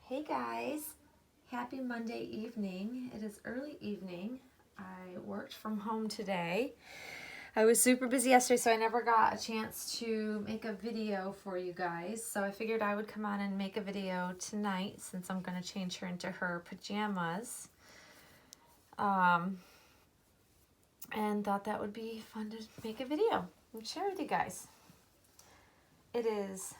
Hey guys, happy Monday evening. It is early evening. I worked from home today. I was super busy yesterday, so I never got a chance to make a video for you guys. So I figured I would come on and make a video tonight since I'm going to change her into her pajamas. And thought that would be fun to make a video and share with you guys. It is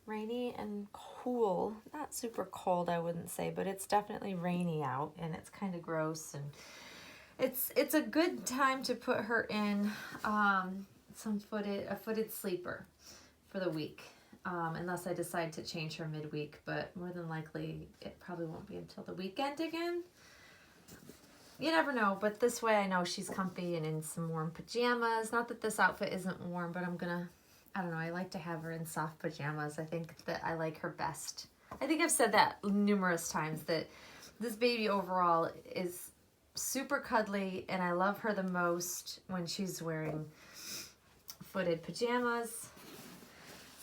rainy and cool. Not super cold, I wouldn't say, but it's definitely rainy out and it's kind of gross, and it's a good time to put her in a footed sleeper for the week, unless I decide to change her midweek, but more than likely it probably won't be until the weekend again. You never know, but this way I know she's comfy and in some warm pajamas. Not that this outfit isn't warm, but I don't know, I like to have her in soft pajamas. I think that I like her best. I think I've said that numerous times, that this baby overall is super cuddly, and I love her the most when she's wearing footed pajamas.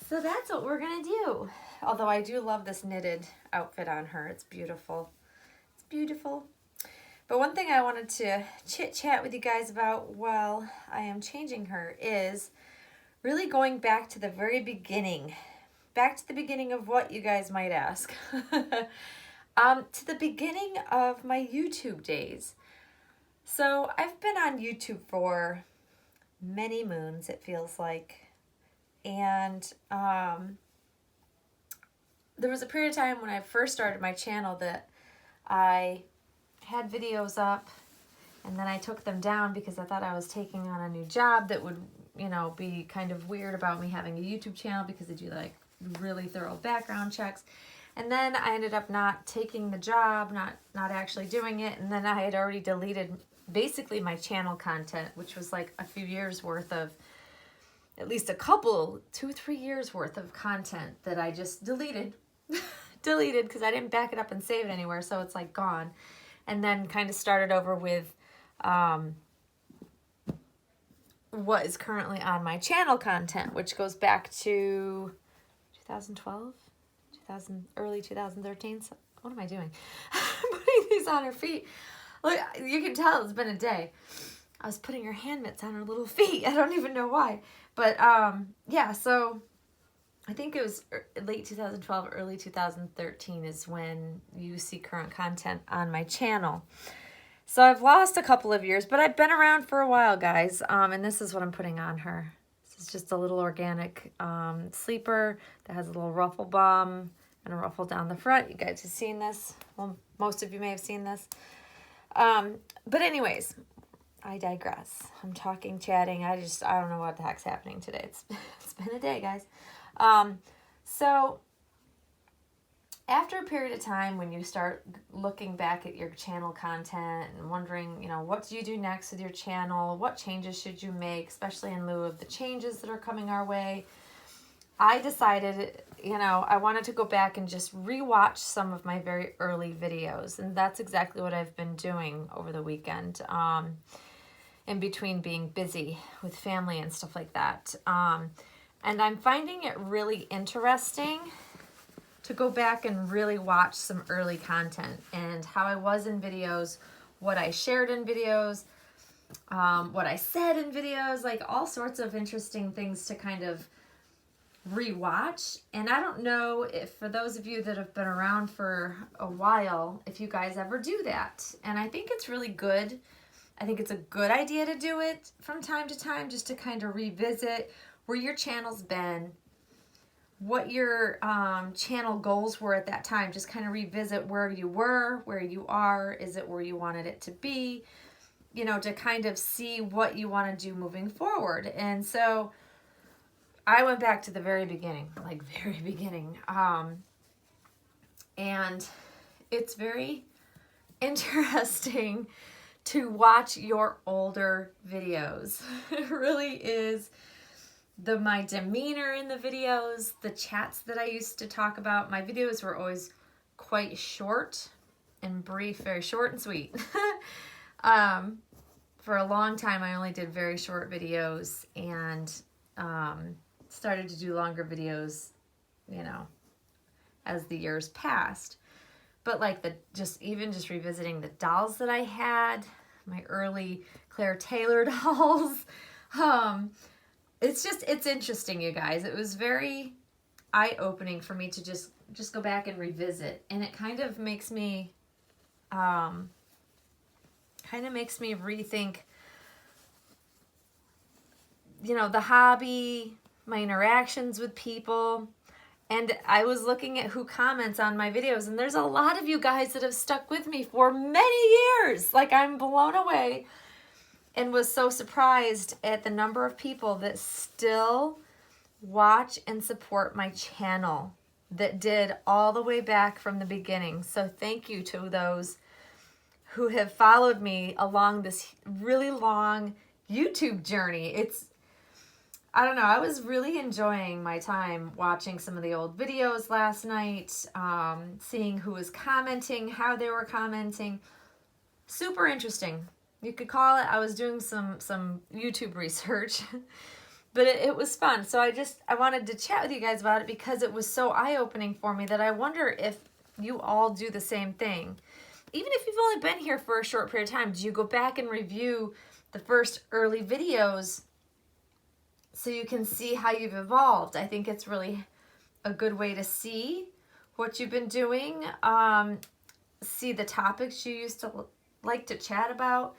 So that's what we're gonna do. Although I do love this knitted outfit on her. It's beautiful. It's beautiful. But one thing I wanted to chit-chat with you guys about while I am changing her is really going back to the very beginning. Back to the beginning of what, you guys might ask. To the beginning of my YouTube days. So I've been on YouTube for many moons, it feels like. And there was a period of time when I first started my channel that I had videos up, and then I took them down because I thought I was taking on a new job that would, be kind of weird about me having a YouTube channel, because they do like really thorough background checks. And then I ended up not taking the job, not actually doing it, and then I had already deleted basically my channel content, which was like a few years worth of, at least a couple, 2-3 years worth of content that I just deleted because I didn't back it up and save it anywhere, so it's like gone. And then kind of started over with what is currently on my channel content, which goes back to 2012, early 2013. So what am I doing? Putting these on her feet. Look, you can tell it's been a day. I was putting her hand mitts on her little feet. I don't even know why. But yeah, so I think it was late 2012, early 2013 is when you see current content on my channel. So I've lost a couple of years, but I've been around for a while, guys. And this is what I'm putting on her. This is just a little organic sleeper that has a little ruffle bum and a ruffle down the front. You guys have seen this. Well, most of you may have seen this. But anyways, I digress. I'm talking, chatting. I don't know what the heck's happening today. It's been a day, guys. So after a period of time, when you start looking back at your channel content and wondering, what do you do next with your channel? What changes should you make, especially in lieu of the changes that are coming our way? I decided, I wanted to go back and just rewatch some of my very early videos. And that's exactly what I've been doing over the weekend, in between being busy with family and stuff like that. And I'm finding it really interesting to go back and really watch some early content and how I was in videos, what I shared in videos, what I said in videos, like all sorts of interesting things to kind of rewatch. And I don't know if, for those of you that have been around for a while, if you guys ever do that. And I think it's really good. I think it's a good idea to do it from time to time, just to kind of revisit where your channel's been, what your channel goals were at that time. Just kind of revisit where you were, where you are, is it where you wanted it to be, to kind of see what you want to do moving forward. And so I went back to the very beginning, and it's very interesting to watch your older videos. It really is. My demeanor in the videos, the chats that I used to talk about. My videos were always quite short and brief, very short and sweet. For a long time, I only did very short videos, and started to do longer videos, as the years passed. but like just revisiting the dolls that I had, my early Claire Taylor dolls. It's interesting, you guys. It was very eye-opening for me to just go back and revisit, and it kind of makes me rethink, you know, the hobby, my interactions with people. And I was looking at who comments on my videos, and there's a lot of you guys that have stuck with me for many years. Like, I'm blown away and was so surprised at the number of people that still watch and support my channel, that did all the way back from the beginning. So thank you to those who have followed me along this really long YouTube journey. I don't know, I was really enjoying my time watching some of the old videos last night, seeing who was commenting, how they were commenting. Super interesting. You could call it, I was doing some YouTube research, but it was fun. So I wanted to chat with you guys about it because it was so eye-opening for me that I wonder if you all do the same thing. Even if you've only been here for a short period of time, do you go back and review the first early videos so you can see how you've evolved? I think it's really a good way to see what you've been doing, see the topics you used to like to chat about.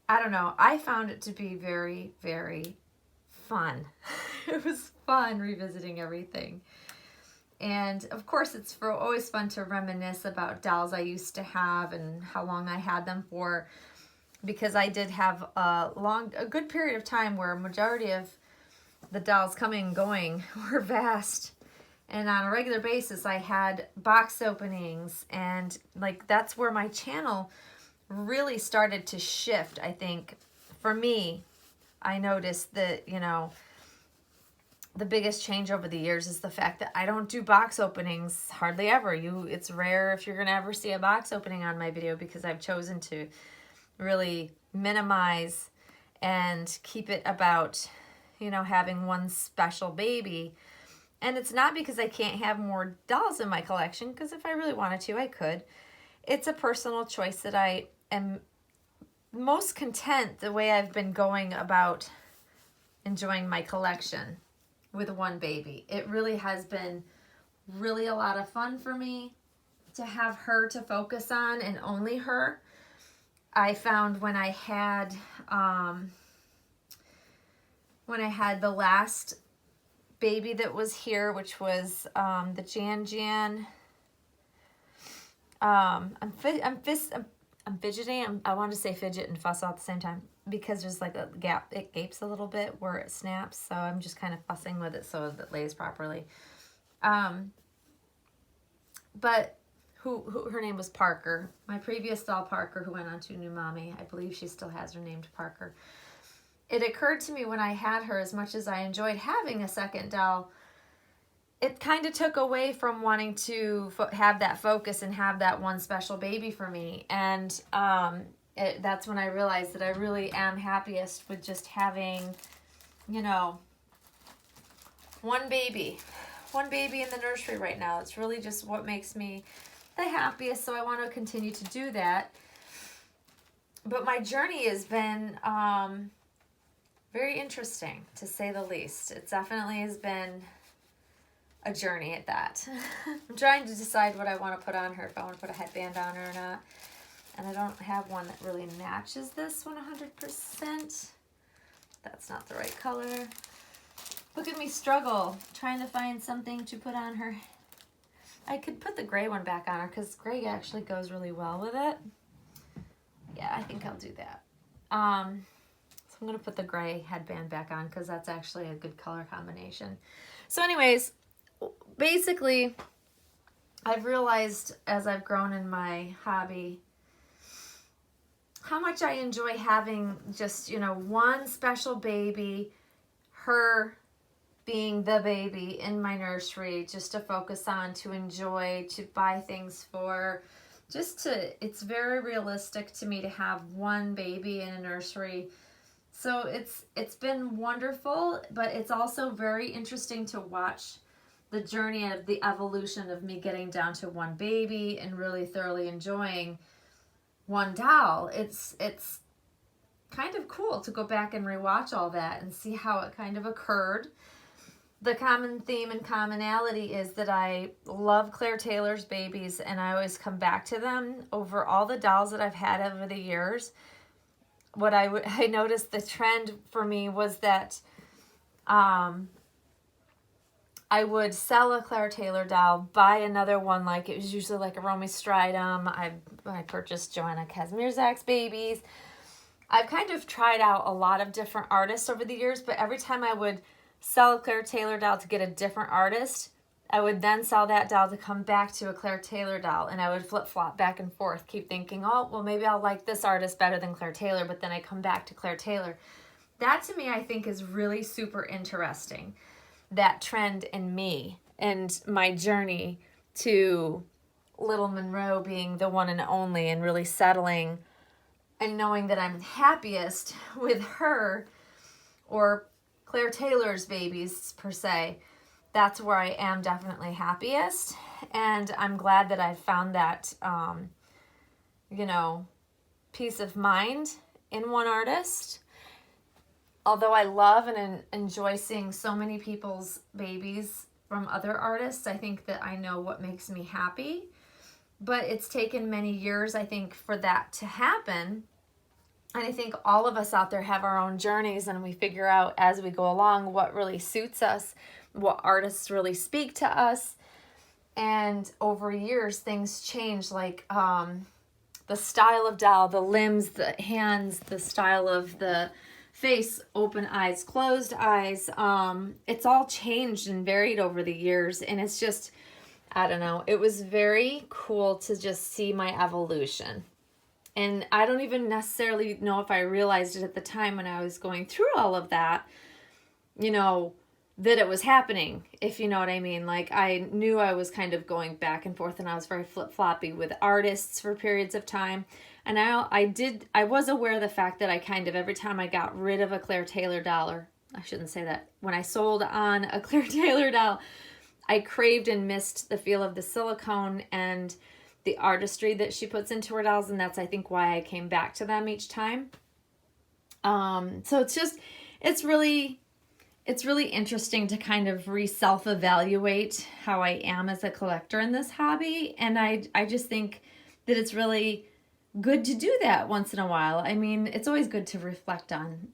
I don't know. I found it to be very, very fun. It was fun revisiting everything. And of course, it's always fun to reminisce about dolls I used to have and how long I had them for, because I did have a good period of time where a majority of the dolls coming and going were vast. And on a regular basis, I had box openings, and like that's where my channel really started to shift. I think for me, I noticed that, you know, the biggest change over the years is the fact that I don't do box openings hardly ever. It's rare if you're going to ever see a box opening on my video, because I've chosen to really minimize and keep it about, you know, having one special baby. And it's not because I can't have more dolls in my collection, because if I really wanted to, I could. It's a personal choice that I am most content the way I've been going about enjoying my collection with one baby. It really has been really a lot of fun for me to have her to focus on, and only her. I found when I had the last baby that was here, which was the Jan Jan. I'm fidgeting. I wanted to say fidget and fuss all at the same time, because there's like a gap. It gapes a little bit where it snaps, so I'm just kind of fussing with it so that it lays properly. But who her name was Parker. My previous doll, Parker, who went on to a new mommy. I believe she still has her named Parker. It occurred to me when I had her, as much as I enjoyed having a second doll, it kind of took away from wanting to have that focus and have that one special baby for me. And that's when I realized that I really am happiest with just having, you know, one baby in the nursery right now. It's really just what makes me the happiest, so I want to continue to do that. But my journey has been very interesting, to say the least. It definitely has been a journey at that. I'm trying to decide what I want to put on her, if I want to put a headband on her or not. And I don't have one that really matches this 100%. That's not the right color. Look at me struggle trying to find something to put on her. I could put the gray one back on her, because gray actually goes really well with it. Yeah, I think I'll do that. So I'm going to put the gray headband back on, because that's actually a good color combination. So anyways, basically, I've realized as I've grown in my hobby how much I enjoy having just, you know, one special baby, her being the baby in my nursery, just to focus on, to enjoy, to buy things for, it's very realistic to me to have one baby in a nursery. So it's been wonderful, but it's also very interesting to watch the journey of the evolution of me getting down to one baby and really thoroughly enjoying one doll. It's kind of cool to go back and rewatch all that and see how it kind of occurred. The common theme and commonality is that I love Claire Taylor's babies, and I always come back to them over all the dolls that I've had over the years. What I noticed the trend for me was that I would sell a Claire Taylor doll, buy another one, like it was usually like a Romy Stridham. I purchased Joanna Kazimierzak's babies. I've kind of tried out a lot of different artists over the years, but every time I would sell a Claire Taylor doll to get a different artist, I would then sell that doll to come back to a Claire Taylor doll, and I would flip-flop back and forth, keep thinking, oh, well, maybe I'll like this artist better than Claire Taylor, but then I come back to Claire Taylor. That, to me, I think is really super interesting, that trend in me and my journey to Little Monroe being the one and only and really settling and knowing that I'm happiest with her, or Claire Taylor's babies per se. That's where I am definitely happiest, and I'm glad that I found that peace of mind in one artist. Although I love and enjoy seeing so many people's babies from other artists, I think that I know what makes me happy. But it's taken many years, I think, for that to happen. And I think all of us out there have our own journeys, and we figure out as we go along what really suits us, what artists really speak to us. And over years, things change, like the style of doll, the limbs, the hands, the style of the face, open eyes, closed eyes. It's all changed and varied over the years. And it's just, I don't know, it was very cool to just see my evolution. And I don't even necessarily know if I realized it at the time when I was going through all of that, that it was happening, if you know what I mean. Like, I knew I was kind of going back and forth, and I was very flip-floppy with artists for periods of time. And I was aware of the fact that I kind of, every time I got rid of a Claire Taylor doll, or I shouldn't say that, when I sold on a Claire Taylor doll, I craved and missed the feel of the silicone and the artistry that she puts into her dolls, and that's, I think, why I came back to them each time. So it's really interesting to kind of self-evaluate how I am as a collector in this hobby, and I just think that it's really good to do that once in a while. I mean, it's always good to reflect on,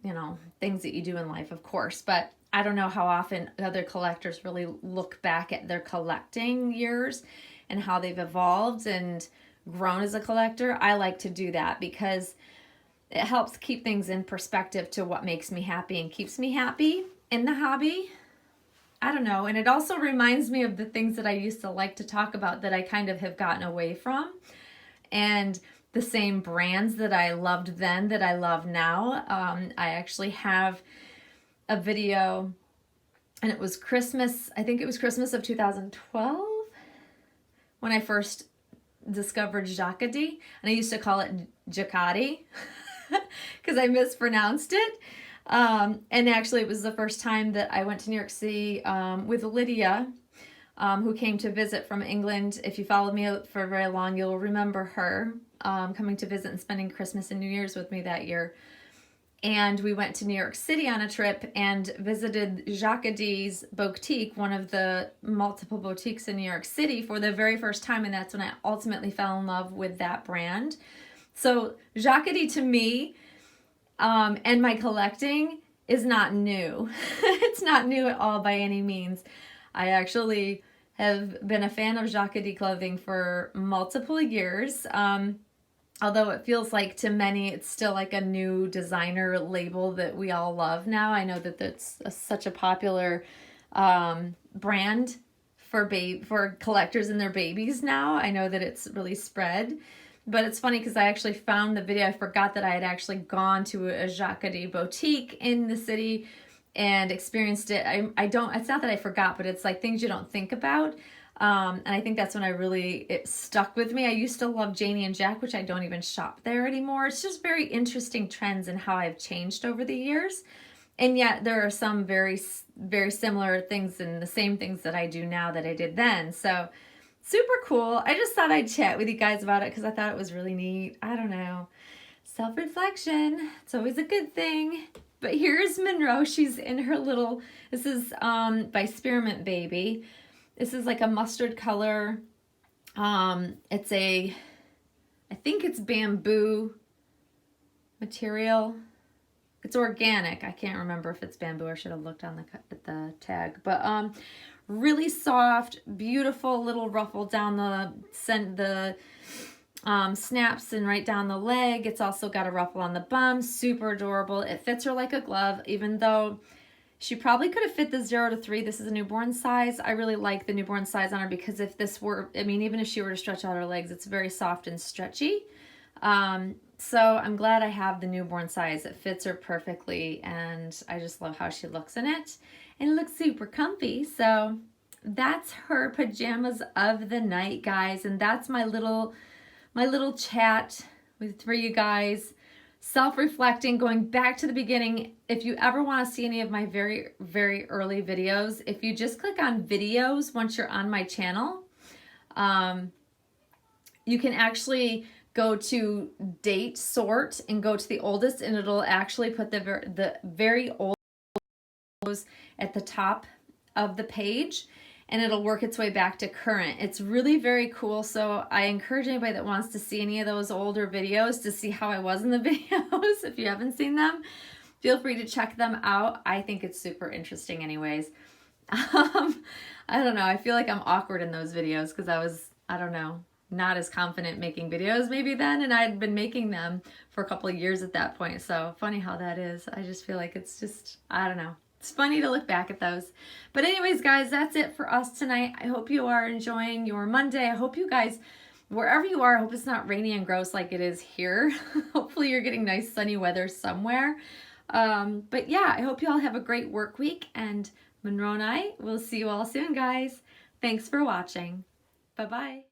things that you do in life, of course, but I don't know how often other collectors really look back at their collecting years and how they've evolved and grown as a collector. I like to do that because it helps keep things in perspective to what makes me happy and keeps me happy in the hobby. I don't know. And it also reminds me of the things that I used to like to talk about that I kind of have gotten away from. And the same brands that I loved then that I love now. I actually have a video, and it was Christmas. I think it was Christmas of 2012 when I first discovered Jacquardie, and I used to call it Jacquardie because I mispronounced it. And actually, it was the first time that I went to New York City with Lydia, who came to visit from England. If you followed me for very long, you'll remember her coming to visit and spending Christmas and New Year's with me that year. And we went to New York City on a trip and visited Jacquardie's boutique, one of the multiple boutiques in New York City, for the very first time. And that's when I ultimately fell in love with that brand. So Jacquardie to me and my collecting is not new. It's not new at all by any means. I actually have been a fan of Jacquardie clothing for multiple years. Although it feels like to many it's still like a new designer label that we all love now. I know that that's such a popular brand for collectors and their babies now. I know that it's really spread. But it's funny because I actually found the video. I forgot that I had actually gone to a Jacquardie boutique in the city and experienced it. It's not that I forgot, but it's like things you don't think about. And I think that's when it stuck with me. I used to love Janie and Jack, which I don't even shop there anymore. It's just very interesting trends and how I've changed over the years. And yet there are some very similar things and the same things that I do now that I did then. So super cool. I just thought I'd chat with you guys about it because I thought it was really neat. I don't know. Self-reflection. It's always a good thing. But here's Monroe. She's in her little, this is by Spearmint Baby. This is like a mustard color. It's a, I think it's bamboo material. It's organic. I can't remember if it's bamboo. I should have looked on the tag. But really soft, beautiful little ruffle down the snaps and right down the leg. It's also got a ruffle on the bum. Super adorable. It fits her like a glove, even though she probably could have fit the 0 to 3. This is a newborn size. I really like the newborn size on her because if this were, I mean, even if she were to stretch out her legs, it's very soft and stretchy. So I'm glad I have the newborn size. It fits her perfectly, and I just love how she looks in it. And it looks super comfy. So that's her pajamas of the night, guys. And that's my little chat for you guys. Self-reflecting, going back to the beginning. If you ever want to see any of my very, very early videos, if you just click on videos once you're on my channel, you can actually go to date sort and go to the oldest, and it'll actually put the very old at the top of the page, and it'll work its way back to current. It's really very cool. So I encourage anybody that wants to see any of those older videos to see how I was in the videos. If you haven't seen them, feel free to check them out. I think it's super interesting anyways. I don't know. I feel like I'm awkward in those videos because I don't know, not as confident making videos maybe then, and I'd been making them for a couple of years at that point. So funny how that is. I just feel like it's just, I don't know. It's funny to look back at those. But anyways, guys, that's it for us tonight. I hope you are enjoying your Monday. I hope you guys, wherever you are, I hope it's not rainy and gross like it is here. Hopefully you're getting nice sunny weather somewhere. But yeah, I hope you all have a great work week, and Monroe and I will see you all soon, guys. Thanks for watching. Bye-bye.